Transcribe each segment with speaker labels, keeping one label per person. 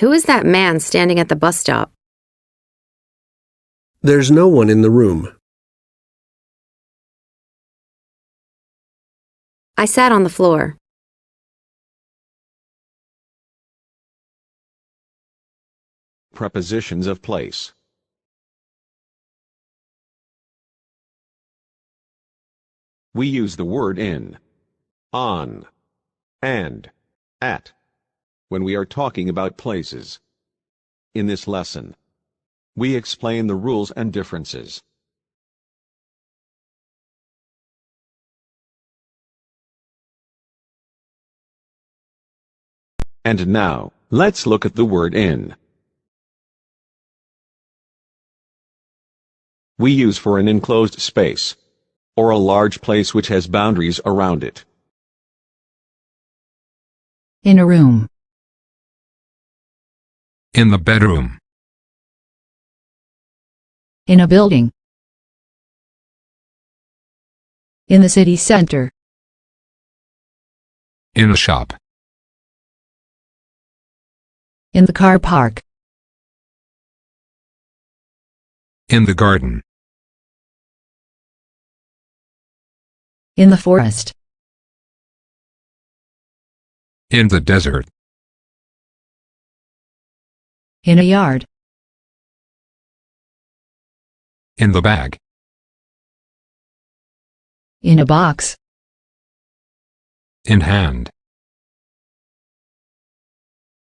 Speaker 1: Who is that man standing at the bus stop?
Speaker 2: There's no one in the room.
Speaker 1: I sat on the floor.
Speaker 3: Prepositions of place. We use the word in, on, and, at when we are talking about places. In this lesson, we explain the rules and differences. And now, let's look at the word in. We use for an enclosed space, or a large place which has boundaries around it.
Speaker 4: In a room.
Speaker 5: In the bedroom.
Speaker 4: In a building. In the city center.
Speaker 5: In a shop.
Speaker 4: In the car park.
Speaker 5: In the garden.
Speaker 4: In the forest.
Speaker 5: In the desert.
Speaker 4: In a yard.
Speaker 5: In the bag.
Speaker 4: In a box.
Speaker 5: In hand.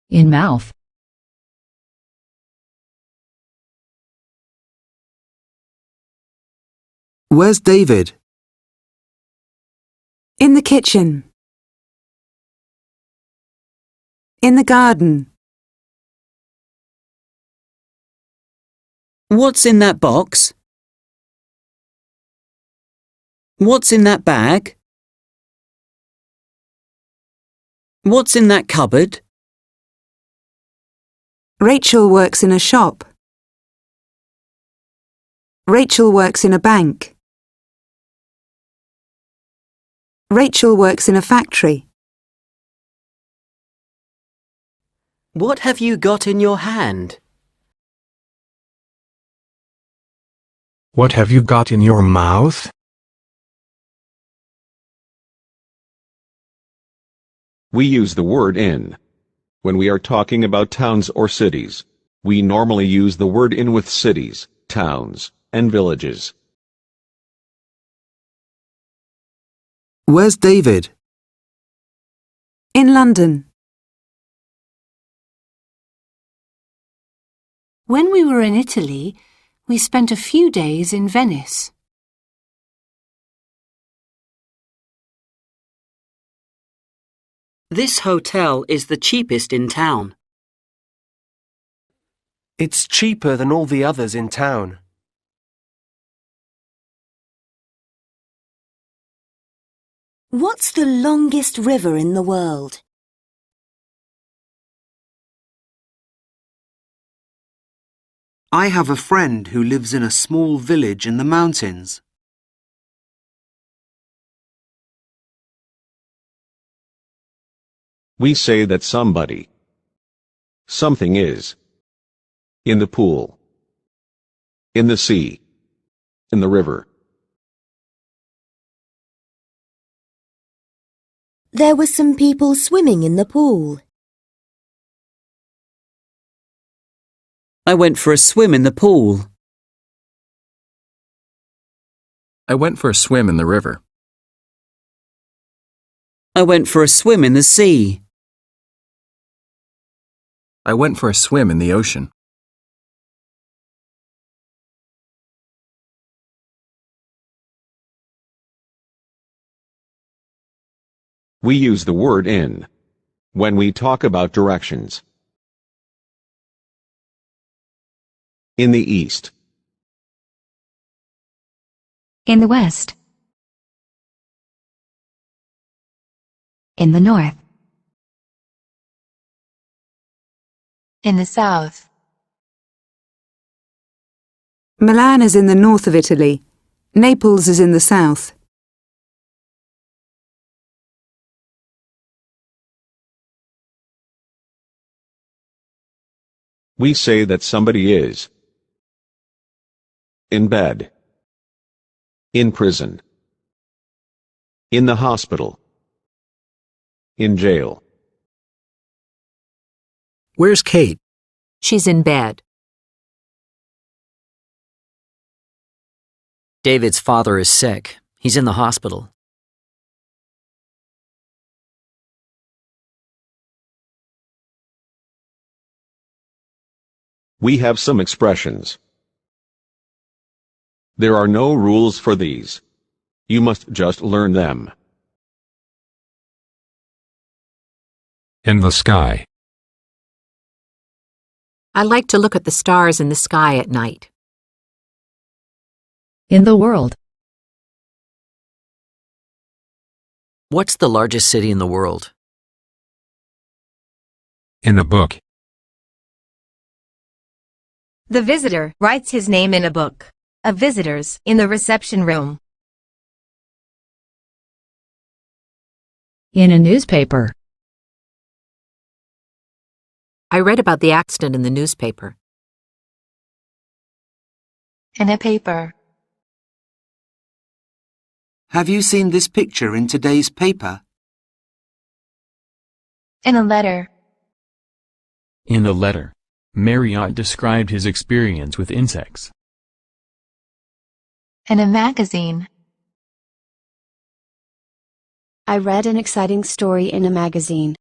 Speaker 4: In mouth.
Speaker 2: Where's David?
Speaker 6: In the kitchen. In the garden.
Speaker 7: What's in that box? What's in that bag? What's in that cupboard?
Speaker 6: Rachel works in a shop. Rachel works in a bank. Rachel works in a factory.
Speaker 7: What have you got in your hand?
Speaker 8: What have you got in your mouth?
Speaker 3: We use the word in when we are talking about towns or cities. We normally use the word in with cities, towns, and villages.
Speaker 2: Where's David?
Speaker 6: In London.
Speaker 9: When we were in Italy, we spent a few days in Venice.
Speaker 7: This hotel is the cheapest in town.
Speaker 10: It's cheaper than all the others in town.
Speaker 11: What's the longest river in the world?
Speaker 12: I have a friend who lives in a small village in the mountains.
Speaker 3: We say that somebody, something is, in the pool, in the sea, in the river.
Speaker 11: There were some people swimming in the pool.
Speaker 7: I went for a swim in the pool.
Speaker 13: I went for a swim in the river.
Speaker 7: I went for a swim in the sea.
Speaker 13: I went for a swim in the ocean.
Speaker 3: We use the word in when we talk about directions. In the east.
Speaker 14: In the west. In the north. In the south.
Speaker 6: Milan is in the north of Italy. Naples is in the south.
Speaker 3: We say that somebody is in bed, in prison, in the hospital, in jail.
Speaker 2: Where's Kate?
Speaker 1: She's in bed.
Speaker 7: David's father is sick. He's in the hospital.
Speaker 3: We have some expressions. There are no rules for these. You must just learn them.
Speaker 5: In the sky.
Speaker 1: I like to look at the stars in the sky at night.
Speaker 4: In the world.
Speaker 7: What's the largest city in the world?
Speaker 5: In a book.
Speaker 15: The visitor writes his name in a book of visitors in the reception room.
Speaker 4: In a newspaper.
Speaker 1: I read about the accident in the newspaper.
Speaker 14: In a paper.
Speaker 12: Have you seen this picture in today's paper?
Speaker 14: In a letter.
Speaker 16: In a letter, Marriott described his experience with insects.
Speaker 14: In a magazine.
Speaker 11: I read an exciting story in a magazine.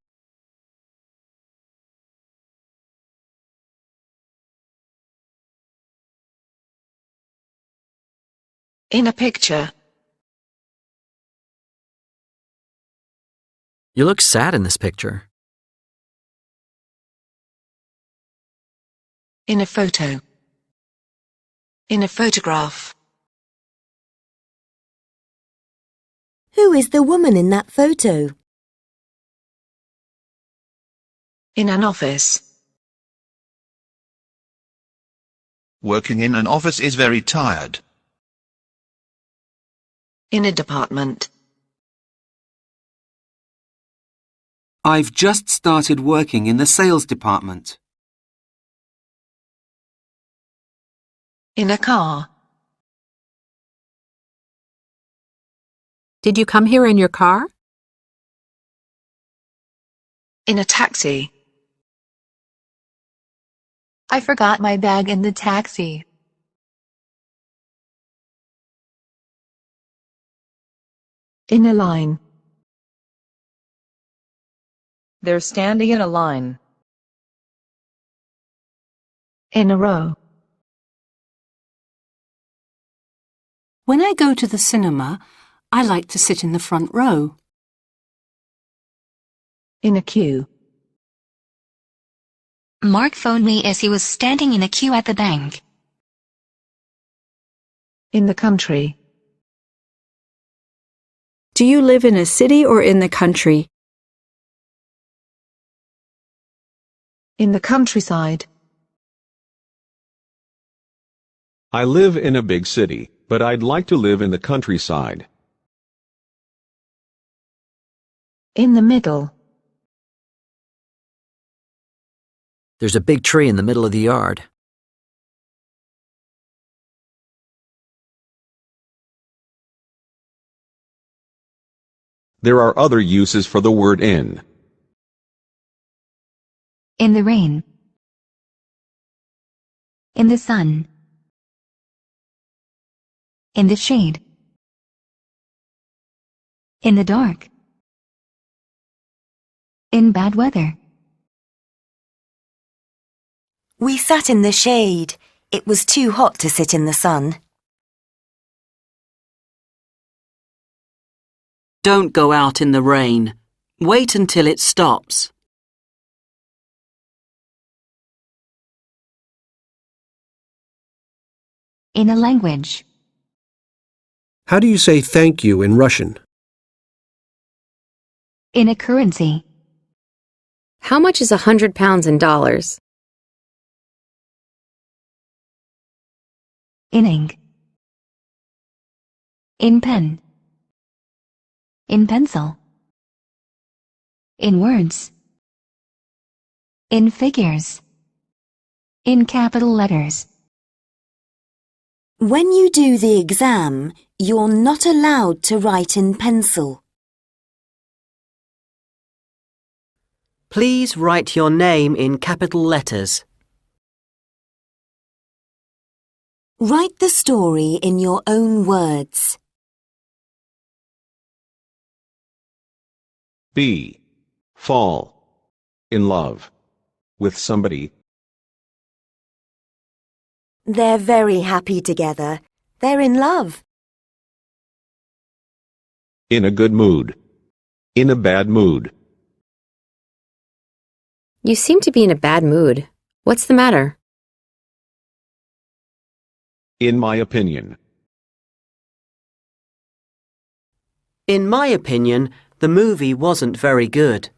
Speaker 9: In a picture.
Speaker 7: You look sad in this picture.
Speaker 9: In a photo. In a photograph.
Speaker 11: Who is the woman in that photo?
Speaker 9: In an office.
Speaker 17: Working in an office is very tired.
Speaker 9: In a department.
Speaker 12: I've just started working in the sales department.
Speaker 9: In a car.
Speaker 1: Did you come here in your car?
Speaker 9: In a taxi.
Speaker 14: I forgot my bag in the taxi.
Speaker 9: In a line.
Speaker 18: They're standing in a line.
Speaker 9: In a row. When I go to the cinema, I like to sit in the front row. In a queue.
Speaker 14: Mark phoned me as he was standing in a queue at the bank.
Speaker 9: In the country.
Speaker 6: Do you live in a city or in the country?
Speaker 9: In the countryside.
Speaker 3: I live in a big city, but I'd like to live in the countryside.
Speaker 9: In the middle.
Speaker 7: There's a big tree in the middle of the yard.
Speaker 3: There are other uses for the word in.
Speaker 14: In the rain. In the sun. In the shade. In the dark. In bad weather.
Speaker 11: We sat in the shade. It was too hot to sit in the sun.
Speaker 7: Don't go out in the rain. Wait until it stops.
Speaker 14: In a language.
Speaker 2: How do you say thank you in Russian?
Speaker 14: In a currency.
Speaker 1: How much is 100 pounds in dollars?
Speaker 14: In ink. In pen. In pencil. In words. In figures. in capital letters.
Speaker 11: When you do the exam, you're not allowed to write in pencil.
Speaker 7: Please write your name in capital letters.
Speaker 11: Write the story in your own words.
Speaker 3: B. Fall. In love. With somebody.
Speaker 11: They're very happy together. They're in love.
Speaker 3: In a good mood. In a bad mood.
Speaker 1: You seem to be in a bad mood. What's the matter?
Speaker 3: In my opinion.
Speaker 7: In my opinion, the movie wasn't very good.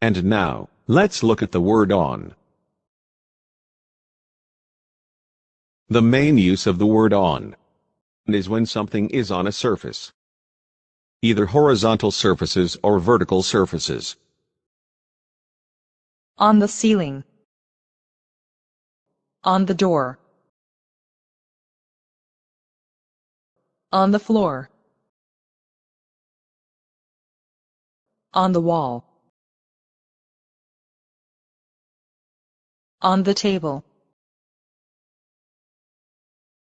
Speaker 3: And now, let's look at the word on. The main use of the word on is when something is on a surface, either horizontal surfaces or vertical surfaces.
Speaker 18: On the ceiling. On the door. On the floor. On the wall. On the table.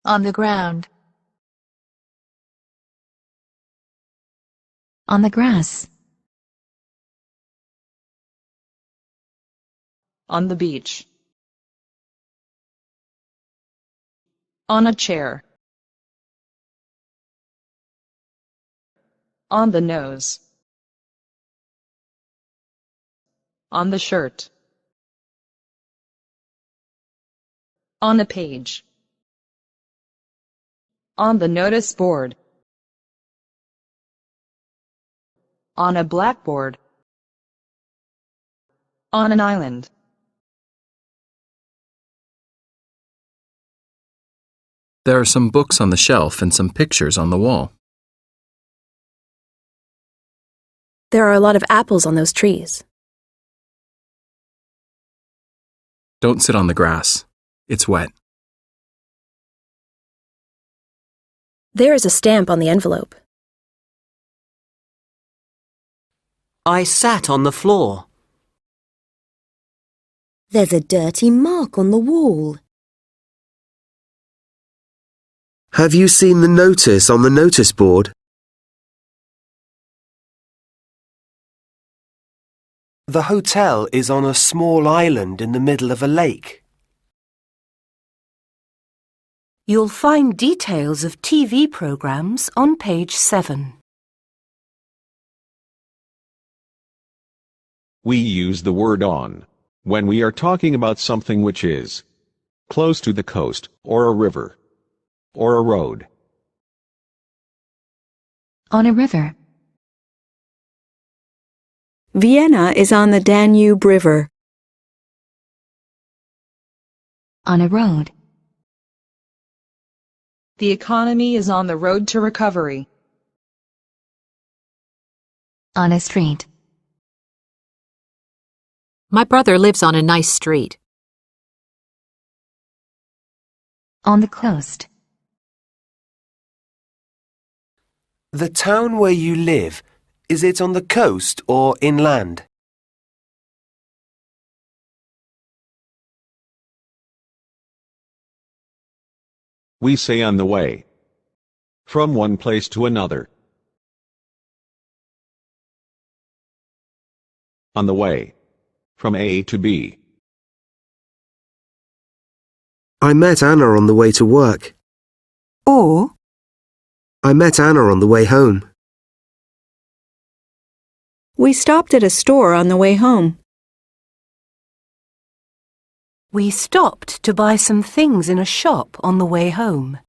Speaker 14: On the ground. On the grass.
Speaker 18: On the beach. On a chair. On the nose. On the shirt. On a page. On the notice board. On a blackboard. On an island.
Speaker 13: There are some books on the shelf and some pictures on the wall.
Speaker 19: There are a lot of apples on those trees.
Speaker 13: Don't sit on the grass. It's wet.
Speaker 19: There is a stamp on the envelope.
Speaker 7: I sat on the floor.
Speaker 11: There's a dirty mark on the wall.
Speaker 10: Have you seen the notice on the notice board? The hotel is on a small island in the middle of a lake.
Speaker 9: You'll find details of TV programs on page 7.
Speaker 3: We use the word on when we are talking about something which is close to the coast, or a river, or a road.
Speaker 14: On a river.
Speaker 6: Vienna is on the Danube River.
Speaker 14: On a road.
Speaker 18: The economy is on the road to recovery.
Speaker 14: On a street.
Speaker 1: My brother lives on a nice street.
Speaker 14: On the coast.
Speaker 10: The town where you live, is it on the coast or inland?
Speaker 3: We say on the way. From one place to another. On the way. From A to B.
Speaker 10: I met Anna on the way to work.
Speaker 6: Or,
Speaker 10: I met Anna on the way home.
Speaker 6: we stopped at a store on the way home.
Speaker 9: We stopped to buy some things in a shop on the way home.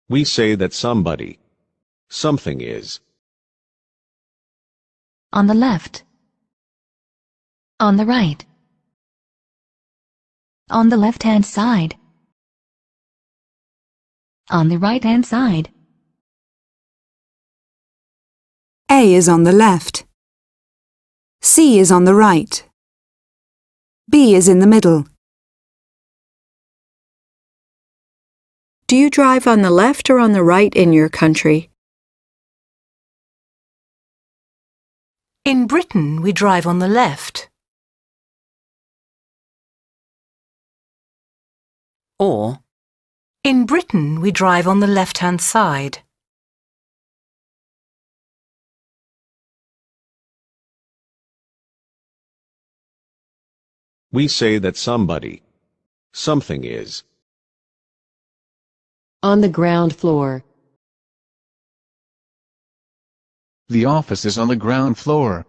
Speaker 3: We say that somebody, something is.
Speaker 14: On the left. On the right. On the left-hand side. On the right-hand side.
Speaker 6: A is on the left. C is on the right. B is in the middle.
Speaker 1: Do you drive on the left or on the right in your country?
Speaker 9: In Britain, we drive on the left. Or, in Britain, we drive on the left-hand side.
Speaker 3: We say that something is.
Speaker 20: On the ground floor.
Speaker 8: The office is on the ground floor.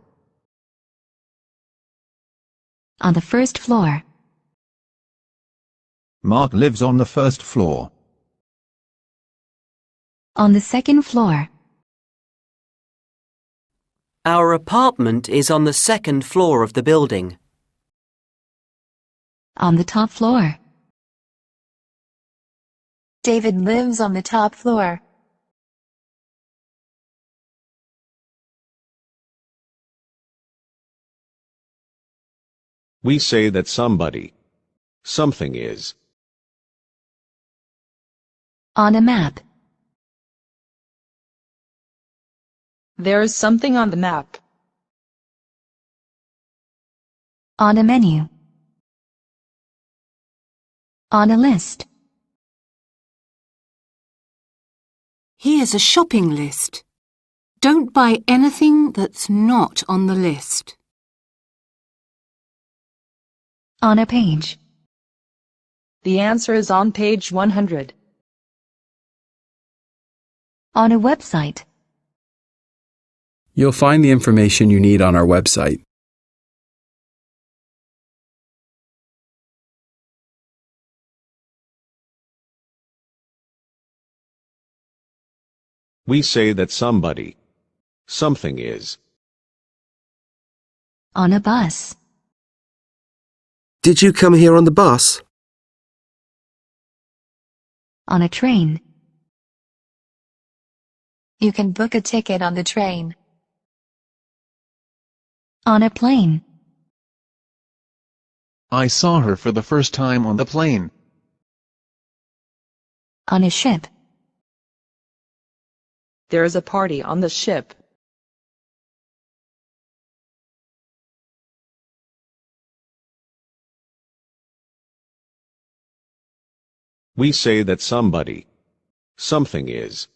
Speaker 14: On the first floor.
Speaker 17: Mark lives on the first floor.
Speaker 14: On the second floor.
Speaker 7: Our apartment is on the second floor of the building.
Speaker 14: On the top floor. David lives on the top floor.
Speaker 3: We say that something is.
Speaker 14: On a map.
Speaker 18: There is something on the map.
Speaker 14: On a menu. On a list.
Speaker 9: Here's a shopping list. Don't buy anything that's not on the list.
Speaker 14: On a page.
Speaker 18: The answer is on page 100.
Speaker 14: On a website.
Speaker 13: You'll find the information you need on our website.
Speaker 3: We say that something is.
Speaker 14: On a bus.
Speaker 2: Did you come here on the bus?
Speaker 14: On a train. You can book a ticket on the train. On a plane.
Speaker 8: I saw her for the first time on the plane.
Speaker 14: On a ship.
Speaker 18: There is a party on the ship.
Speaker 3: We say that something is.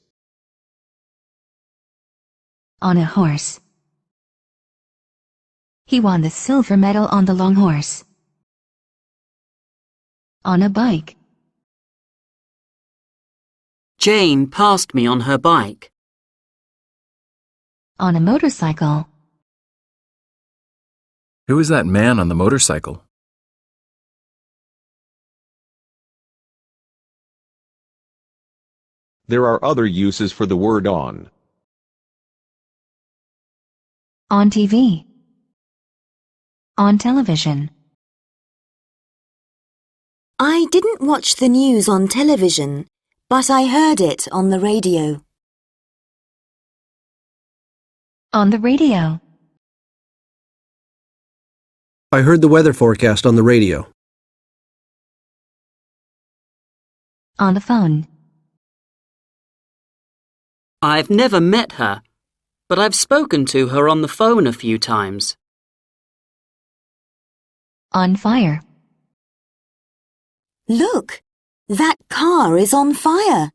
Speaker 14: On a horse. He won the silver medal on the long horse. On a bike.
Speaker 7: Jane passed me on her bike.
Speaker 14: On a motorcycle.
Speaker 13: Who is that man on the motorcycle?
Speaker 3: There are other uses for the word on.
Speaker 14: On TV. On television.
Speaker 11: I didn't watch the news on television, but I heard it on the radio.
Speaker 14: On the radio.
Speaker 2: I heard the weather forecast on the radio.
Speaker 14: On the phone.
Speaker 7: I've never met her, but I've spoken to her on the phone a few times.
Speaker 14: On fire.
Speaker 11: Look, that car is on fire.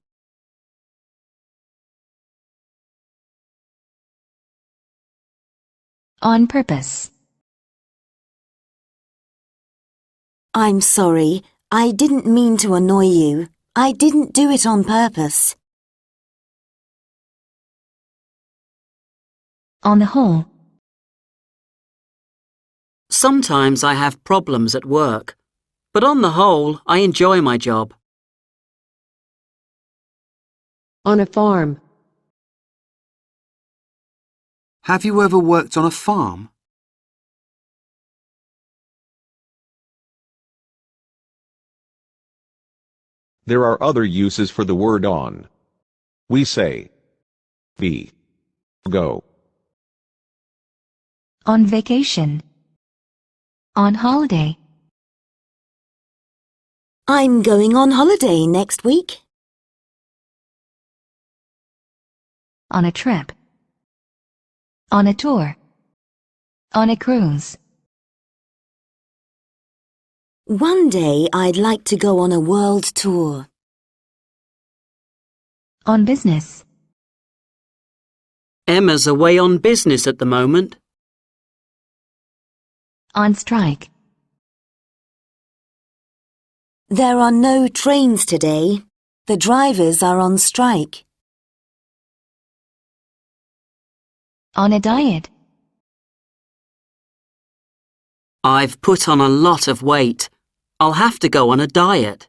Speaker 14: On purpose.
Speaker 11: I'm sorry, I didn't mean to annoy you. I didn't do it on purpose.
Speaker 14: On the whole.
Speaker 7: Sometimes I have problems at work, but on the whole, I enjoy my job.
Speaker 20: On a farm.
Speaker 12: Have you ever worked on a farm?
Speaker 3: There are other uses for the word on. We say be, go.
Speaker 14: On vacation. On holiday.
Speaker 11: I'm going on holiday next week.
Speaker 14: On a trip. On a tour. On a cruise.
Speaker 11: One day I'd like to go on a world tour.
Speaker 14: On business.
Speaker 7: Emma's away on business at the moment.
Speaker 14: On strike.
Speaker 11: There are no trains today. The drivers are on strike.
Speaker 14: On a diet.
Speaker 7: I've put on a lot of weight. I'll have to go on a diet.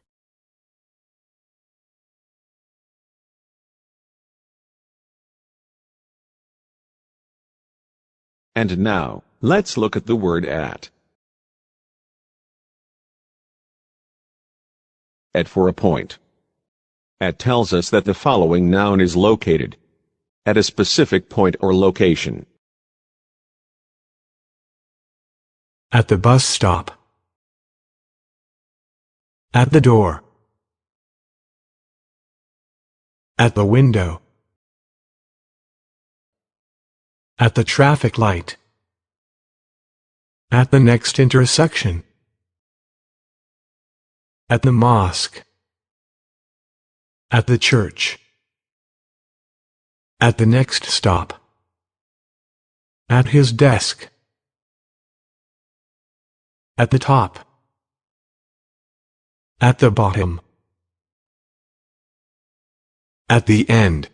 Speaker 3: And now, let's look at the word at. At for a point. At tells us that the following noun is located at a specific point or location.
Speaker 8: At the bus stop. At the door. At the window. At the traffic light. At the next intersection. At the mosque. At the church. At the next stop. At his desk. At the top. At the bottom. At the end.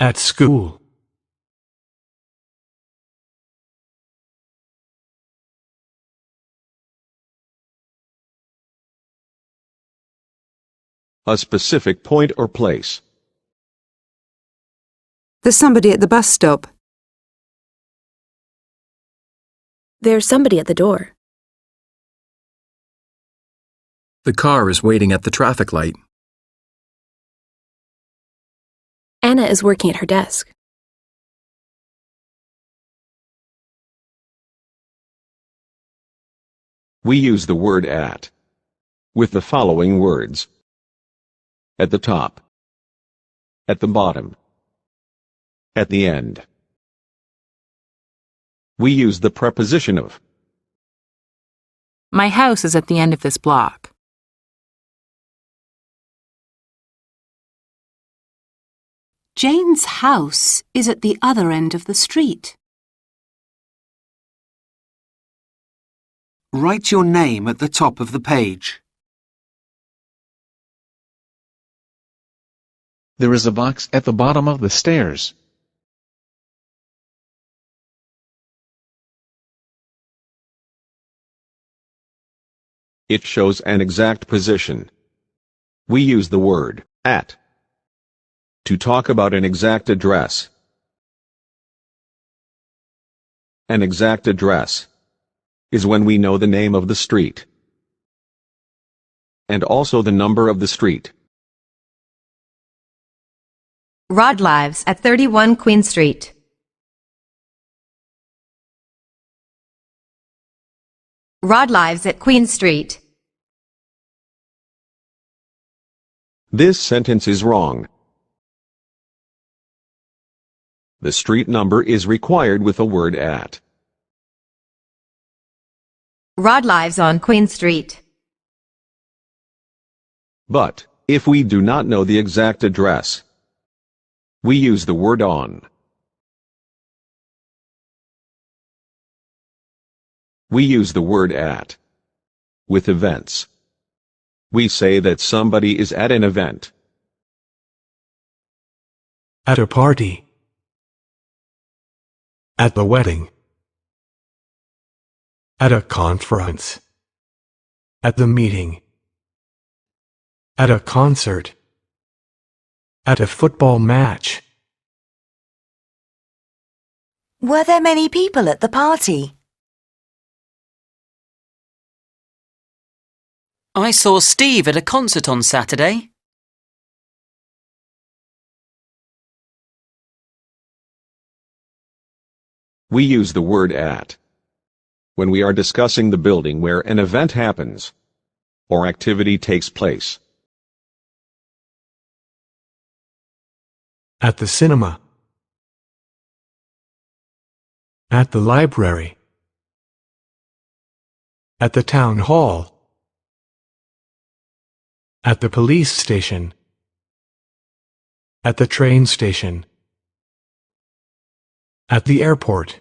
Speaker 8: At school.
Speaker 3: A specific point or place.
Speaker 6: There's somebody at the bus stop.
Speaker 19: There's somebody at the door.
Speaker 13: The car is waiting at the traffic light.
Speaker 19: Anna is working at her desk.
Speaker 3: We use the word at with the following words: at the top, at the bottom, at the end. We use the preposition of.
Speaker 21: My house is at the end of this block.
Speaker 9: Jane's house is at the other end of the street.
Speaker 12: Write your name at the top of the page.
Speaker 22: There is a box at the bottom of the stairs.
Speaker 3: It shows an exact position. We use the word at to talk about an exact address. An exact address is when we know the name of the street and also the number of the street.
Speaker 15: Rod lives at 31 Queen Street. Rod lives at Queen Street.
Speaker 3: This sentence is wrong. The street number is required with a word at.
Speaker 15: Rod lives on Queen Street.
Speaker 3: But, if we do not know the exact address, we use the word on. We use the word at with events. We say that somebody is at an event.
Speaker 8: At a party. At the wedding. At a conference. At the meeting. At a concert. At a football match.
Speaker 11: Were there many people at the party?
Speaker 7: I saw Steve at a concert on Saturday.
Speaker 3: We use the word at when we are discussing the building where an event happens or activity takes place.
Speaker 8: At the cinema. At the library. At the town hall. At the police station. At the train station. At the airport.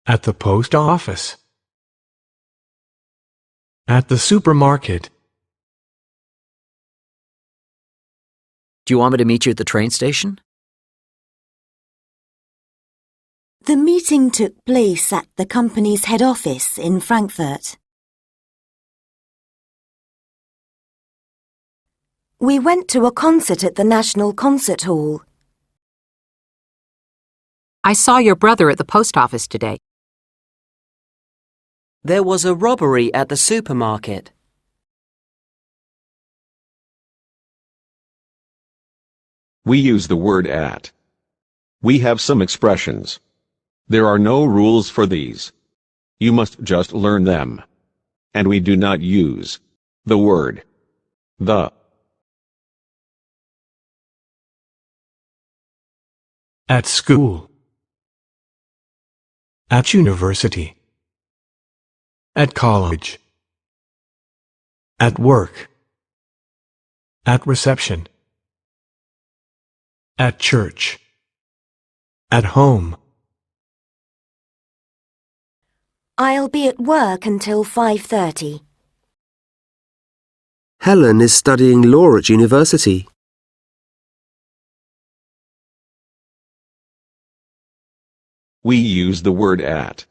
Speaker 8: At the post office. At the supermarket.
Speaker 4: Do you want me to meet you at the train station?
Speaker 11: The meeting took place at the company's head office in Frankfurt. We went to a concert at the National Concert Hall.
Speaker 21: I saw your brother at the post office today.
Speaker 7: There was a robbery at the supermarket.
Speaker 3: We use the word at. We have some expressions. There are no rules for these. You must just learn them. And we do not use the word the.
Speaker 8: At school. At university. At college. At work. At reception. At church. At home.
Speaker 11: I'll be at work until 5:30.
Speaker 10: Helen is studying law at university.
Speaker 3: We use the word at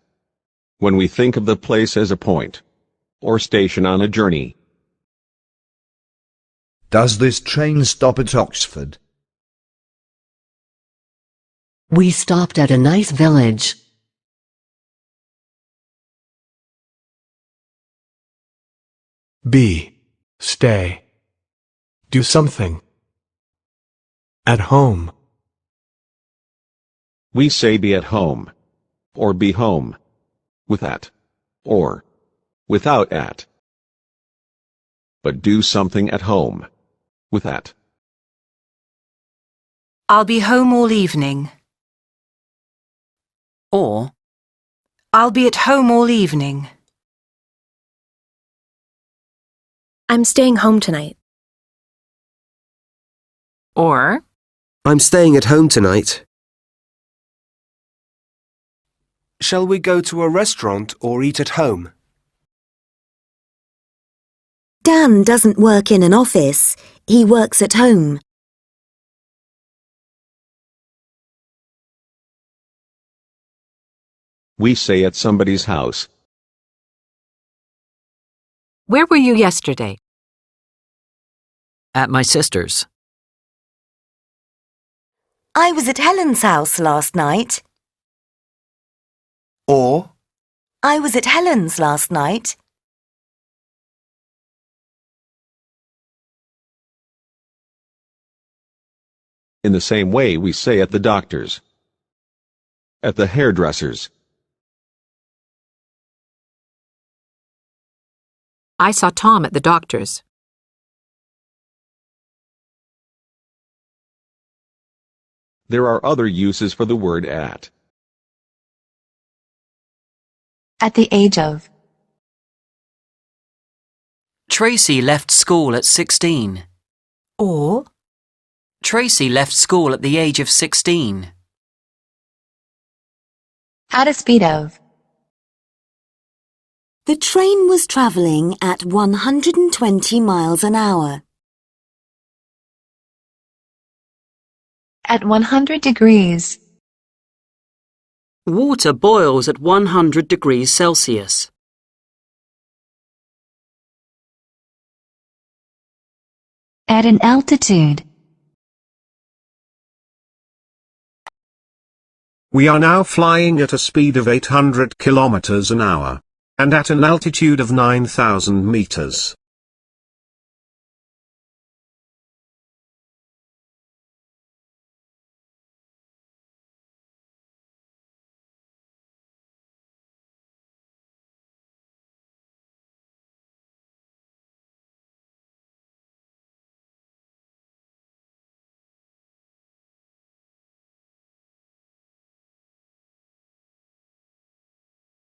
Speaker 3: when we think of the place as a point or station on a journey.
Speaker 5: Does this train stop at Oxford?
Speaker 20: We stopped at a nice village.
Speaker 8: Be. Stay. Do something. At home.
Speaker 3: We say be at home or be home with at or without at. But do something at home with at.
Speaker 9: I'll be home all evening.
Speaker 7: Or,
Speaker 9: I'll be at home all evening.
Speaker 19: I'm staying home tonight.
Speaker 21: Or,
Speaker 10: I'm staying at home tonight. Shall we go to a restaurant or eat at home?
Speaker 11: Dan doesn't work in an office. He works at home.
Speaker 3: We say at somebody's house.
Speaker 21: where were you yesterday?
Speaker 4: At my sister's.
Speaker 11: I was at Helen's house last night.
Speaker 10: Or,
Speaker 11: I was at Helen's last night.
Speaker 3: In the same way we say at the doctor's, at the hairdresser's.
Speaker 21: I saw Tom at the doctor's.
Speaker 3: There are other uses for the word at.
Speaker 14: At the age of.
Speaker 7: Tracy left school at 16.
Speaker 9: Or,
Speaker 7: Tracy left school at the age of 16.
Speaker 14: At a speed of.
Speaker 11: The train was travelling at 120 miles an hour.
Speaker 14: At 100 degrees.
Speaker 7: Water boils at 100 degrees Celsius.
Speaker 14: At an altitude.
Speaker 2: We are now flying at a speed of 800 kilometers an hour. and at an altitude of 9,000 meters.